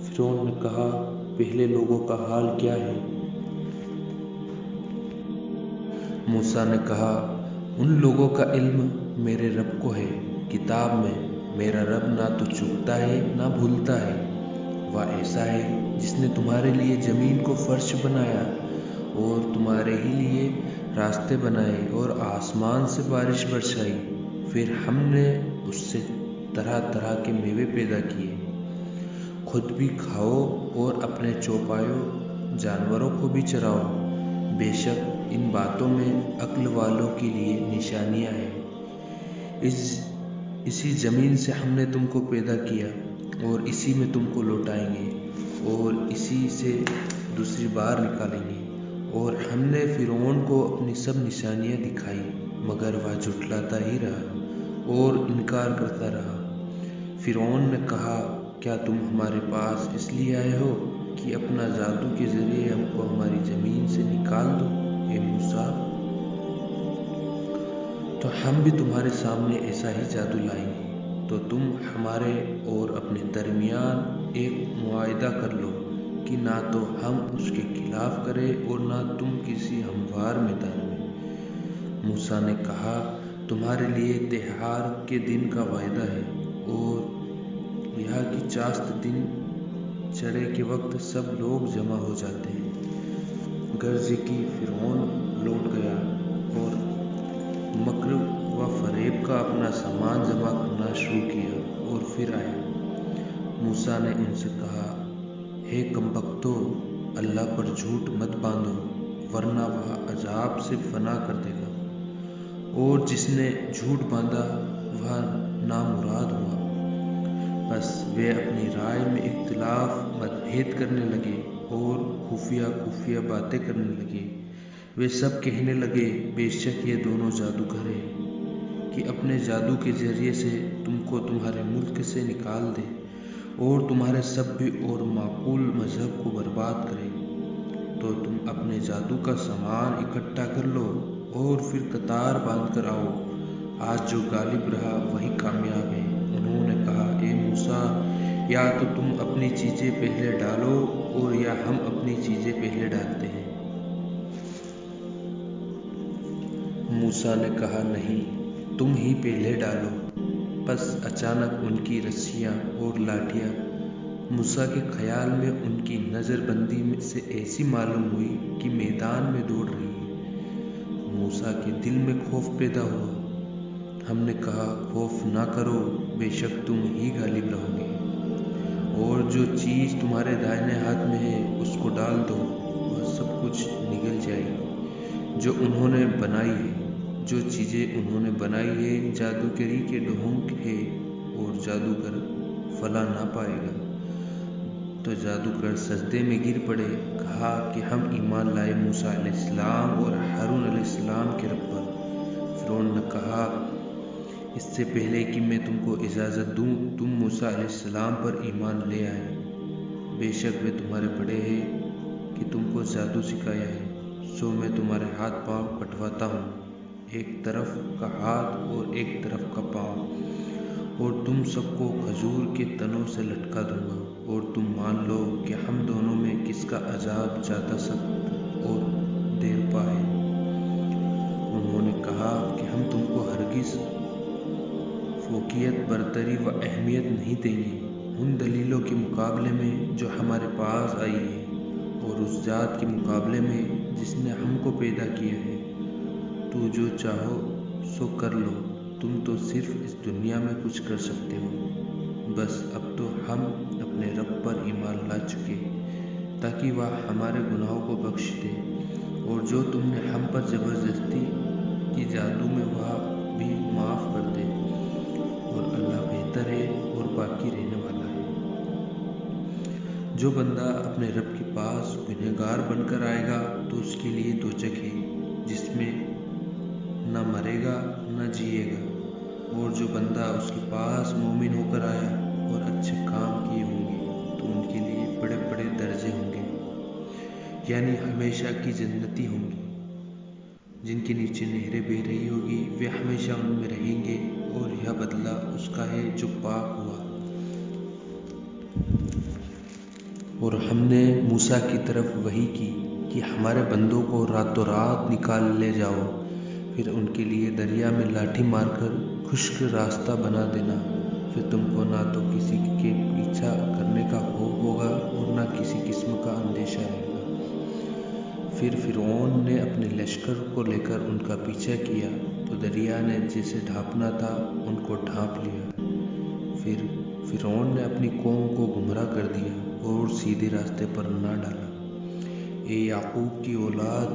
Speaker 1: فرعون نے کہا، پہلے لوگوں کا حال کیا ہے؟ موسیٰ نے کہا، ان لوگوں کا علم میرے رب کو ہے کتاب میں۔ میرا رب نہ تو چوکتا ہے نہ بھولتا ہے۔ وہ ایسا ہے جس نے تمہارے لیے زمین کو فرش بنایا اور تمہارے ہی لیے راستے بنائے اور آسمان سے بارش برسائی۔ پھر ہم نے اس سے طرح طرح کے میوے پیدا کیے، خود بھی کھاؤ اور اپنے چوپایوں جانوروں کو بھی چراؤ۔ بے شک ان باتوں میں عقل والوں کے لیے نشانیاں ہیں۔ اسی زمین سے ہم نے تم کو پیدا کیا اور اسی میں تم کو لوٹائیں گے اور اسی سے دوسری بار نکالیں گے۔ اور ہم نے فرعون کو اپنی سب نشانیاں دکھائی، مگر وہ جھٹلاتا ہی رہا اور انکار کرتا رہا۔ فرعون نے کہا، کیا تم ہمارے پاس اس لیے آئے ہو کہ اپنا جادو کے ذریعے ہم کو ہماری زمین سے نکال دو؟ اے موسیٰ، تو ہم بھی تمہارے سامنے ایسا ہی جادو لائیں گے، تو تم ہمارے اور اپنے درمیان ایک معاہدہ کر لو کہ نہ تو ہم اس کے خلاف کریں اور نہ تم کسی ہموار میدان میں۔ موسیٰ نے کہا، تمہارے لیے تہوار کے دن کا وعدہ ہے، اور یہاں کی چاست دن چڑھے کے وقت سب لوگ جمع ہو جاتے ہیں۔ غرض کہ فرعون لوٹ گیا اور مکر و فریب کا اپنا سامان جمع کرنا شروع کیا اور پھر آیا۔ موسیٰ نے ان سے کہا، ہے کم بختو، اللہ پر جھوٹ مت باندھو، ورنہ وہ عذاب سے فنا کر دے گا، اور جس نے جھوٹ باندھا وہ نامراد ہوا۔ بس وہ اپنی رائے میں اختلاف متحد کرنے لگے اور خفیہ باتیں کرنے لگے۔ وہ سب کہنے لگے، بے شک یہ دونوں جادوگر ہیں کہ اپنے جادو کے ذریعے سے تم کو تمہارے ملک سے نکال دے اور تمہارے سبھی اور معقول مذہب کو برباد کرے۔ تو تم اپنے جادو کا سامان اکٹھا کر لو اور پھر قطار باندھ کر آؤ، آج جو غالب رہا وہی کامیاب ہے۔ انہوں نے کہا، اے موسیٰ، یا تو تم اپنی چیزیں پہلے ڈالو اور یا ہم اپنی چیزیں پہلے ڈالتے ہیں۔ موسیٰ نے کہا، نہیں، تم ہی پہلے ڈالو۔ پس اچانک ان کی رسیاں اور لاٹھیاں موسیٰ کے خیال میں ان کی نظر بندی سے ایسی معلوم ہوئی کہ میدان میں دوڑ رہی ہے۔ موسیٰ کے دل میں خوف پیدا ہوا۔ ہم نے کہا، خوف نہ کرو، بے شک تم ہی غالب رہو گے، اور جو چیز تمہارے دائیں ہاتھ میں ہے اس کو ڈال دو، وہ سب کچھ نگل جائے گی جو انہوں نے بنائی ہے۔ جو چیزیں انہوں نے بنائی ہے جادوگری کے ڈھونگ ہے اور جادوگر فلاں نہ پائے گا۔ تو جادوگر سجدے میں گر پڑے، کہا کہ ہم ایمان لائے موسیٰ علیہ السلام اور ہارون علیہ السلام کے رب پر۔ فرعون نے کہا اس سے پہلے کہ میں تم کو اجازت دوں تم موسیٰ علیہ السلام پر ایمان لے آئے، بے شک وہ تمہارے بڑے ہیں کہ تم کو جادو سکھایا ہے، سو میں تمہارے ہاتھ پاؤں کٹواتا ہوں، ایک طرف کا ہاتھ اور ایک طرف کا پاؤں، اور تم سب کو کھجور کے تنوں سے لٹکا دوں گا، اور تم مان لو کہ ہم دونوں میں کس کا عذاب زیادہ سخت اور دیر پا ہے۔ انہوں نے کہا کہ ہم تم کو ہرگز فوقیت، برتری و اہمیت نہیں دیں گے ان دلیلوں کے مقابلے میں جو ہمارے پاس آئی ہے، اور اس ذات کے مقابلے میں جس نے ہم کو پیدا کیا ہے۔ تو جو چاہو سو کر لو، تم تو صرف اس دنیا میں کچھ کر سکتے ہو، بس اب تو ہم اپنے رب پر ایمان لا چکے تاکہ وہ ہمارے گناہوں کو بخش دے، اور جو تم نے ہم پر زبردستی کی جادو میں وہ بھی معاف کر دے، اور اللہ بہتر ہے اور باقی رہنے والا ہے۔ جو بندہ اپنے رب کے پاس گنہگار بن کر آئے گا تو اس کے لیے دوزخ ہے جس میں نہ مرے گا نہ جیے گا، اور جو بندہ اس کے پاس مومن ہو کر آیا اور اچھے کام کیے ہوں گے تو ان کے لیے بڑے بڑے درجے ہوں گے، یعنی ہمیشہ کی جنتی ہوں گی جن کے نیچے نہریں بہہ رہی ہوگی، وہ ہمیشہ ان میں رہیں گے، اور یہ بدلہ اس کا ہے جو پاک ہوا۔ اور ہم نے موسیٰ کی طرف وحی کی کہ ہمارے بندوں کو راتوں رات نکال لے جاؤ، پھر ان کے لیے دریا میں لاٹھی مار کر خشک راستہ بنا دینا، پھر تم کو نہ تو کسی کے پیچھا کرنے کا خوف ہوگا اور نہ کسی قسم کا اندیشہ رہے گا۔ پھر فرعون نے اپنے لشکر کو لے کر ان کا پیچھا کیا تو دریا نے جیسے ڈھانپنا تھا ان کو ڈھانپ لیا۔ پھر فرعون نے اپنی قوم کو گمراہ کر دیا اور سیدھے راستے پر نہ ڈالا۔ اے یعقوب کی اولاد،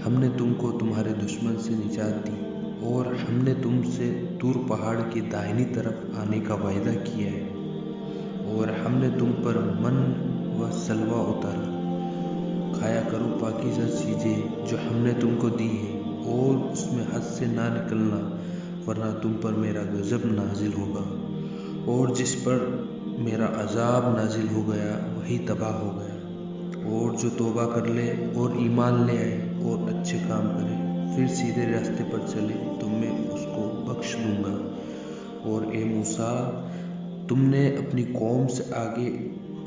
Speaker 1: ہم نے تم کو تمہارے دشمن سے نجات دی، اور ہم نے تم سے طور پہاڑ کی داہنی طرف آنے کا وعدہ کیا ہے، اور ہم نے تم پر من و سلویٰ اتارا، کھایا کرو پاکیزہ چیزیں جو ہم نے تم کو دی ہیں، اور اس میں حد سے نہ نکلنا ورنہ تم پر میرا غضب نازل ہوگا، اور جس پر میرا عذاب نازل ہو گیا وہی تباہ ہو گیا۔ اور جو توبہ کر لے اور ایمان لے آئے اور اچھے کام کرے، پھر سیدھے راستے پر چلے تو میں اس کو بخش دوں گا۔ اور اے موسیٰ، تم نے اپنی قوم سے آگے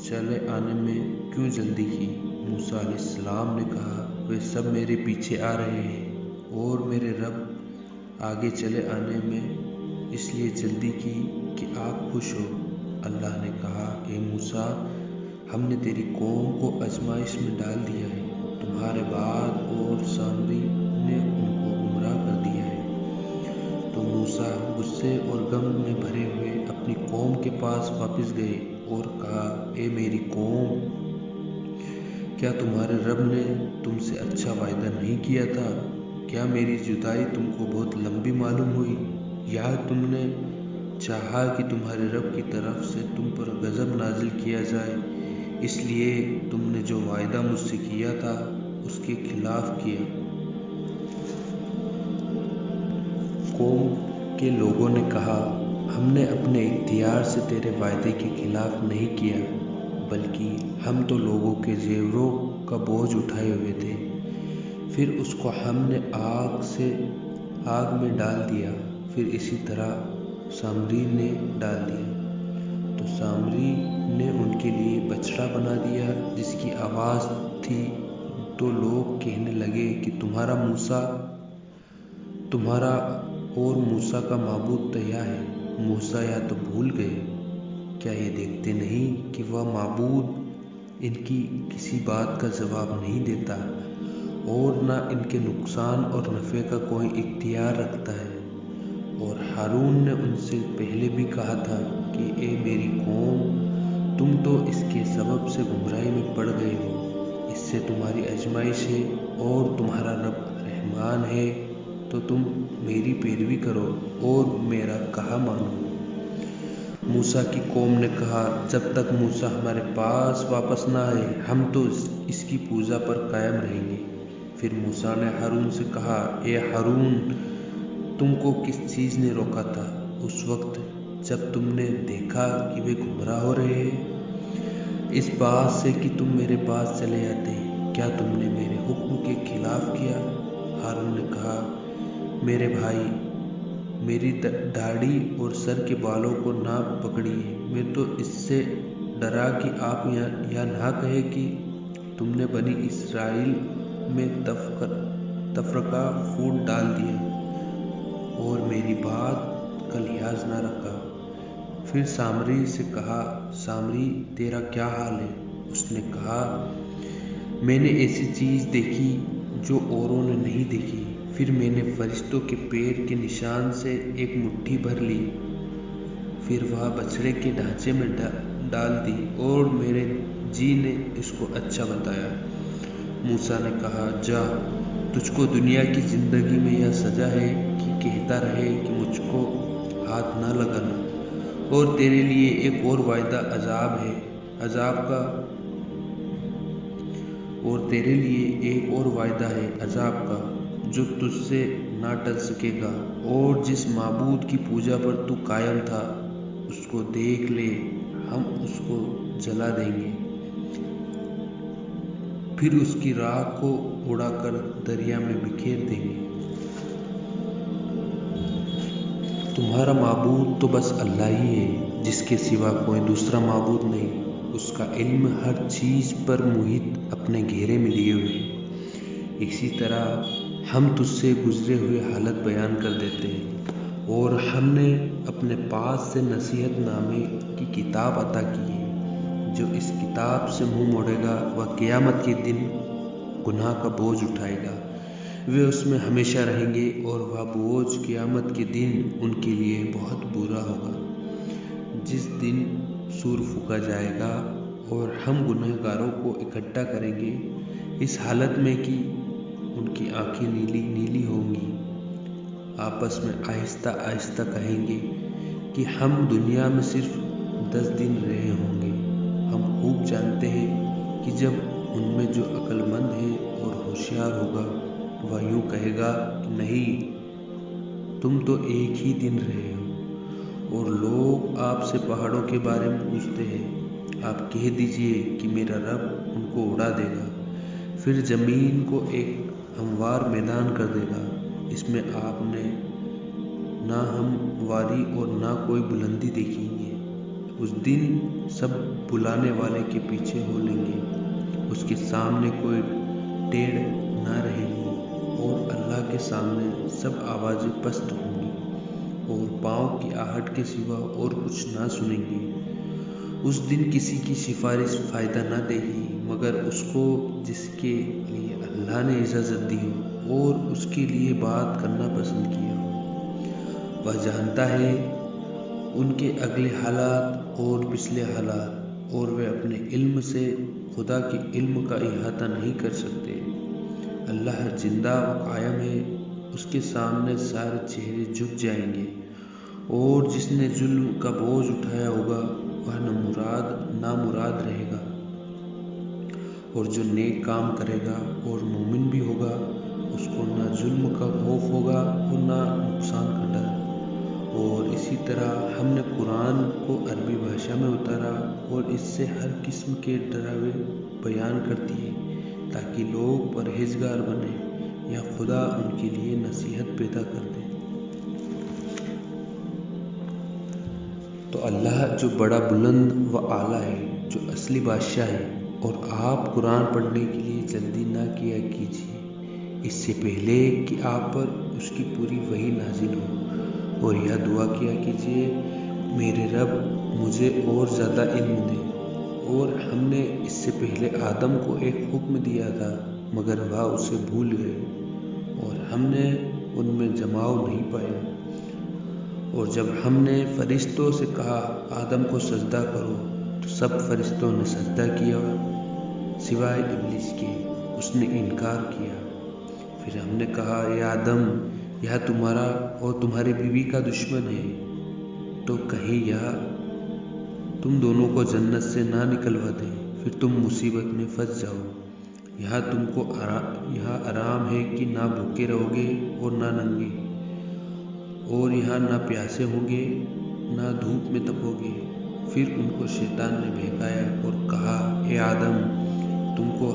Speaker 1: چلے آنے میں کیوں جلدی کی؟ موسیٰ علیہ السلام نے کہا وہ سب میرے پیچھے آ رہے ہیں، اور میرے رب آگے چلے آنے میں اس لیے جلدی کی کہ آپ خوش ہو۔ اللہ نے کہا اے موسیٰ، ہم نے تیری قوم کو آزمائش میں ڈال دیا ہے، تمہارے بعد اور سامری نے ان کو گمراہ کر دیا ہے۔ تو موسیٰ غصے اور غم میں بھرے ہوئے اپنی قوم کے پاس واپس گئے اور کہا اے میری قوم، کیا تمہارے رب نے تم سے اچھا وعدہ نہیں کیا تھا؟ کیا میری جدائی تم کو بہت لمبی معلوم ہوئی، یا تم نے چاہا کہ تمہارے رب کی طرف سے تم پر غضب نازل کیا جائے، اس لیے تم نے جو وعدہ مجھ سے کیا تھا اس کے خلاف کیا؟ قوم کے لوگوں نے کہا ہم نے اپنے اختیار سے تیرے وعدے کے خلاف نہیں کیا، بلکہ ہم تو لوگوں کے زیوروں کا بوجھ اٹھائے ہوئے تھے، پھر اس کو ہم نے آگ میں ڈال دیا، پھر اسی طرح سامری نے ڈال دیا۔ تو سامری نے ان کے لیے بچڑا بنا دیا جس کی آواز تھی، تو لوگ کہنے لگے کہ تمہارا اور موسیٰ کا معبود تو یہ ہے، موسیٰ یا تو بھول گئے، کیا یہ دیکھتے نہیں کہ وہ معبود ان کی کسی بات کا جواب نہیں دیتا، اور نہ ان کے نقصان اور نفع کا کوئی اختیار رکھتا ہے؟ اور ہارون نے ان سے پہلے بھی کہا تھا کہ اے میری قوم، تم تو اس کے سبب سے گمراہی میں پڑ گئے ہو، اس سے تمہاری آزمائش ہے، اور تمہارا رب رحمان ہے تو تم میری پیروی کرو اور میرا کہا مانو۔ موسیٰ کی قوم نے کہا، جب تک موسیٰ ہمارے پاس واپس نہ آئے ہم تو اس کی پوجا پر قائم رہیں گے۔ پھر موسیٰ نے ہارون سے کہا، اے ہارون، تم کو کس چیز نے روکا تھا اس وقت جب تم نے دیکھا کہ وہ گمراہ ہو رہے ہیں، اس بات سے کہ تم میرے پاس چلے آتے؟ کیا تم نے میرے حکم کے خلاف کیا؟ ہارون نے کہا، میرے بھائی، میری داڑھی اور سر کے بالوں کو نہ پکڑیے، میں تو اس سے ڈرا کہ آپ یہ نہ کہیں کہ تم نے بنی اسرائیل میں تفرقہ پھوٹ ڈال دیا اور میری بات کا لحاظ نہ رکھا۔ پھر سامری سے کہا، سامری، تیرا کیا حال ہے؟ اس نے کہا، میں نے ایسی چیز دیکھی جو اوروں نے نہیں دیکھی۔ پھر میں نے فرشتوں کے پیر کے نشان سے ایک مٹھی بھر لی، پھر وہ بچڑے کے ڈھانچے میں ڈال دی اور میرے جی نے اس کو اچھا بتایا۔ موسیٰ نے کہا، جا، تجھ کو دنیا کی زندگی میں یہ سزا ہے کہ کہتا رہے کہ مجھ کو ہاتھ نہ لگانا، اور تیرے لیے ایک اور وعدہ عذاب کا جو تجھ سے نہ ٹل سکے گا، اور جس معبود کی پوجا پر تو قائم تھا اس کو دیکھ لے، ہم اس کو جلا دیں گے، پھر اس کی راکھ کو اڑا کر دریا میں بکھیر دیں گے۔ تمہارا معبود تو بس اللہ ہی ہے، جس کے سوا کوئی دوسرا معبود نہیں، اس کا علم ہر چیز پر محیط اپنے گھیرے میں لیے ہوئے ہے۔ اسی طرح ہم تجھ سے گزرے ہوئے حالات بیان کر دیتے ہیں، اور ہم نے اپنے پاس سے نصیحت نامے کی کتاب عطا کی ہے۔ جو اس کتاب سے منہ موڑے گا وہ قیامت کے دن گناہ کا بوجھ اٹھائے گا، وہ اس میں ہمیشہ رہیں گے، اور وہ بوجھ قیامت کے دن ان کے لیے بہت برا ہوگا۔ جس دن سور پھونکا جائے گا اور ہم گناہ گاروں کو اکٹھا کریں گے، اس حالت میں کہ ان کی آنکھیں نیلی نیلی ہوں گی، آپس میں آہستہ آہستہ کہیں گے کہ ہم دنیا میں صرف 10 دن رہے ہوں گے۔ ہم خوب جانتے ہیں کہ جب ان میں جو عقل مند ہے اور ہوشیار ہوگا وہ یوں کہے گا کہ نہیں، تم تو ایک ہی دن رہے ہو، اور لوگ آپ سے پہاڑوں کے بارے میں پوچھتے ہیں، آپ کہہ دیجئے کہ میرا رب ان کو اڑا دے گا، پھر زمین کو ایک ہموار میدان کر دے گا، اس میں آپ نے نہ ہمواری اور نہ کوئی بلندی دیکھیں گے۔ اس دن سب بلانے والے کے پیچھے ہو لیں گے، اس کے سامنے کوئی ٹیڑھ نہ رہے گی، اور اللہ کے سامنے سب آوازیں پست ہوں گی، اور پاؤں کی آہٹ کے سوا اور کچھ نہ سنیں گے۔ اس دن کسی کی سفارش فائدہ نہ دے گی مگر اس کو جس کے لیے اللہ نے اجازت دی ہو اور اس کے لیے بات کرنا پسند کیا ہو۔ وہ جانتا ہے ان کے اگلے حالات اور پچھلے حالات، اور وہ اپنے علم سے خدا کے علم کا احاطہ نہیں کر سکتے۔ اللہ زندہ و قائم ہے، اس کے سامنے سارے چہرے جھک جائیں گے، اور جس نے ظلم کا بوجھ اٹھایا ہوگا وہ نامراد رہے گا، اور جو نیک کام کرے گا اور مومن بھی ہوگا اس کو نہ ظلم کا خوف ہوگا اور نہ نقصان کا ڈر۔ اور اسی طرح ہم نے قرآن کو عربی بھاشا میں اتارا اور اس سے ہر قسم کے ڈراوے بیان کر دیے تاکہ لوگ پرہیزگار بنیں یا خدا ان کے لیے نصیحت پیدا کر دے۔ تو اللہ جو بڑا بلند و اعلیٰ ہے، جو اصلی بادشاہ ہے، اور آپ قرآن پڑھنے کے لیے جلدی نہ کیا کیجیے اس سے پہلے کہ آپ پر اس کی پوری وحی نازل ہو، اور یہ دعا کیا کیجیے، میرے رب مجھے اور زیادہ علم دے۔ اور ہم نے اس سے پہلے آدم کو ایک حکم دیا تھا مگر وہ اسے بھول گئے، اور ہم نے ان میں جماؤ نہیں پایا۔ اور جب ہم نے فرشتوں سے کہا آدم کو سجدہ کرو تو سب فرشتوں نے سجدہ کیا سوائے ابلیس کے، اس نے انکار کیا۔ پھر ہم نے کہا، اے آدم، یا تمہارا اور تمہاری بیوی کا دشمن ہے، تو کہیں یا تم دونوں کو جنت سے نہ نکلوا دے، پھر تم مصیبت میں پھنس جاؤ۔ یہاں تم کو یہاں آرام ہے کہ نہ بھوکے رہو گے اور نہ ننگے، اور یہاں نہ پیاسے ہوں گے نہ دھوپ میں تپو گے۔ پھر ان کو شیطان نے بہکایا اور کہا، اے آدم، تم کو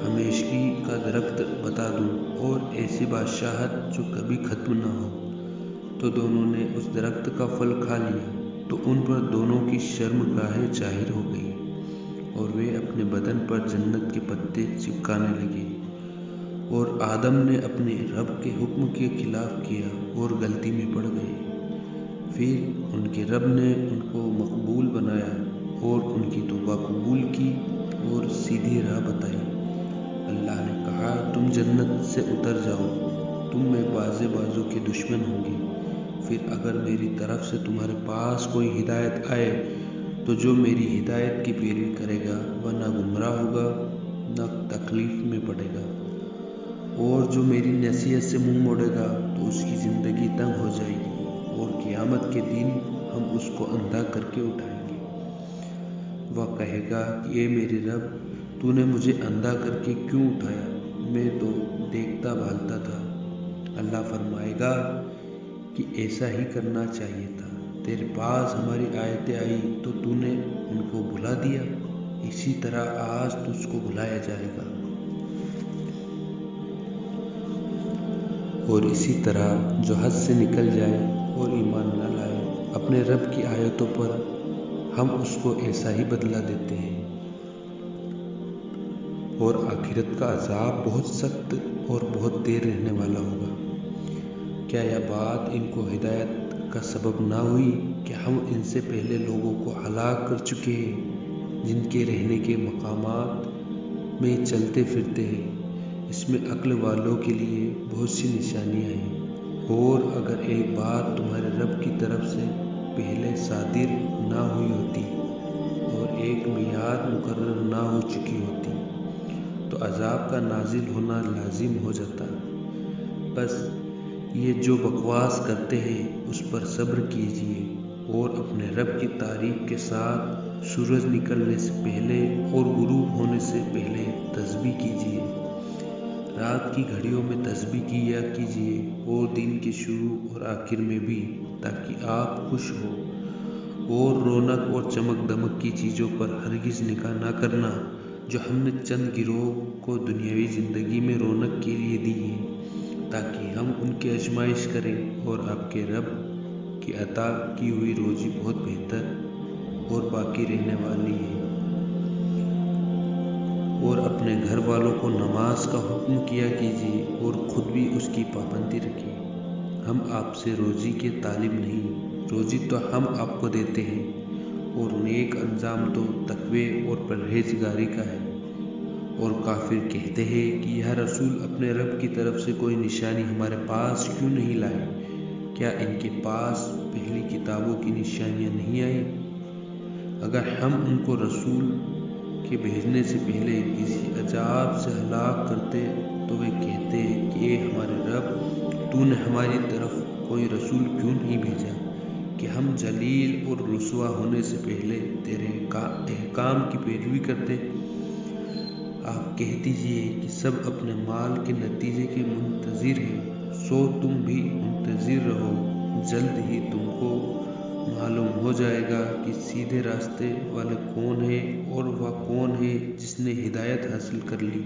Speaker 1: ہمیشگی کا درخت بتا دوں اور ایسی بادشاہت جو کبھی ختم نہ ہو۔ تو دونوں نے اس درخت کا پھل کھا لیا، تو ان پر دونوں کی شرمگاہیں ظاہر ہو گئی، اور وہ اپنے بدن پر جنت کے پتے چپکانے لگے۔ اور آدم نے اپنے رب کے حکم کے خلاف کیا اور غلطی میں پڑ گئے۔ پھر ان کے رب نے ان کو مقبول بنایا اور ان کی توبہ قبول کی اور سیدھی راہ بتائی۔ اللہ نے کہا، تم جنت سے اتر جاؤ، تم میں بازو کے دشمن ہوں گے۔ پھر اگر میری طرف سے تمہارے پاس کوئی ہدایت آئے تو جو میری ہدایت کی پیروی کرے گا وہ نہ گمراہ ہوگا نہ تکلیف میں پڑے گا، اور جو میری نصیحت سے منہ موڑے گا تو اس کی زندگی تنگ ہو جائے گی، اور قیامت کے دن ہم اس کو اندھا کر کے اٹھائیں گے۔ وہ کہے گا کہ اے میرے رب، تو نے مجھے اندھا کر کے کیوں اٹھایا؟ میں تو دیکھتا بھالتا تھا۔ اللہ فرمائے گا کہ ایسا ہی کرنا چاہیے تھا، تیرے پاس ہماری آیتیں آئی تو تو نے ان کو بھلا دیا، اسی طرح آج تجھ کو بھلایا جائے گا۔ اور اسی طرح جو حد سے نکل جائے اور ایمان نہ لائے اپنے رب کی آیتوں پر، ہم اس کو ایسا ہی بدلہ دیتے ہیں۔ اور آخرت کا عذاب بہت سخت اور بہت دیر رہنے والا ہوگا۔ کیا یہ بات ان کو ہدایت کا سبب نہ ہوئی کہ ہم ان سے پہلے لوگوں کو ہلاک کر چکے ہیں جن کے رہنے کے مقامات میں چلتے پھرتے ہیں؟ اس میں عقل والوں کے لیے بہت سی نشانیاں ہیں۔ اور اگر ایک بات تمہارے رب کی طرف سے پہلے صادر نہ ہوئی ہوتی اور ایک میعاد مقرر نہ ہو چکی ہوتی تو عذاب کا نازل ہونا لازم ہو جاتا۔ بس یہ جو بکواس کرتے ہیں اس پر صبر کیجیے، اور اپنے رب کی تعریف کے ساتھ سورج نکلنے سے پہلے اور غروب ہونے سے پہلے تسبیح کیجیے۔ رات کی گھڑیوں میں تسبیح کیا کیجیے اور دن کے شروع اور آخر میں بھی، تاکہ آپ خوش ہو۔ اور رونق اور چمک دمک کی چیزوں پر ہرگز نگاہ نہ کرنا جو ہم نے چند گروہ کو دنیاوی زندگی میں رونق کے لیے دی ہیں، تاکہ ہم ان کی آزمائش کریں، اور آپ کے رب کی عطا کی ہوئی روزی بہت بہتر اور باقی رہنے والی ہے۔ اور اپنے گھر والوں کو نماز کا حکم کیا کیجیے اور خود بھی اس کی پابندی رکھیے۔ ہم آپ سے روزی کے طالب نہیں، روزی تو ہم آپ کو دیتے ہیں، اور نیک انجام تو تقوی اور پرہیزگاری کا ہے۔ اور کافر کہتے ہیں کہ یہ رسول اپنے رب کی طرف سے کوئی نشانی ہمارے پاس کیوں نہیں لائے؟ کیا ان کے پاس پہلی کتابوں کی نشانیاں نہیں آئیں؟ اگر ہم ان کو رسول کے بھیجنے سے پہلے کسی عذاب سے ہلاک کرتے تو وہ کہتے کہ اے ہمارے رب، تو نے ہماری طرف کوئی رسول کیوں نہیں بھیجا کہ ہم ذلیل اور رسوا ہونے سے پہلے تیرے احکام کی پیروی کرتے۔ آپ کہہ دیجئے کہ سب اپنے مال کے نتیجے کے منتظر ہیں، سو تم بھی منتظر رہو، جلد ہی تم کو معلوم ہو جائے گا کہ سیدھے راستے والے کون ہیں اور وہ کون ہے جس نے ہدایت حاصل کر لی۔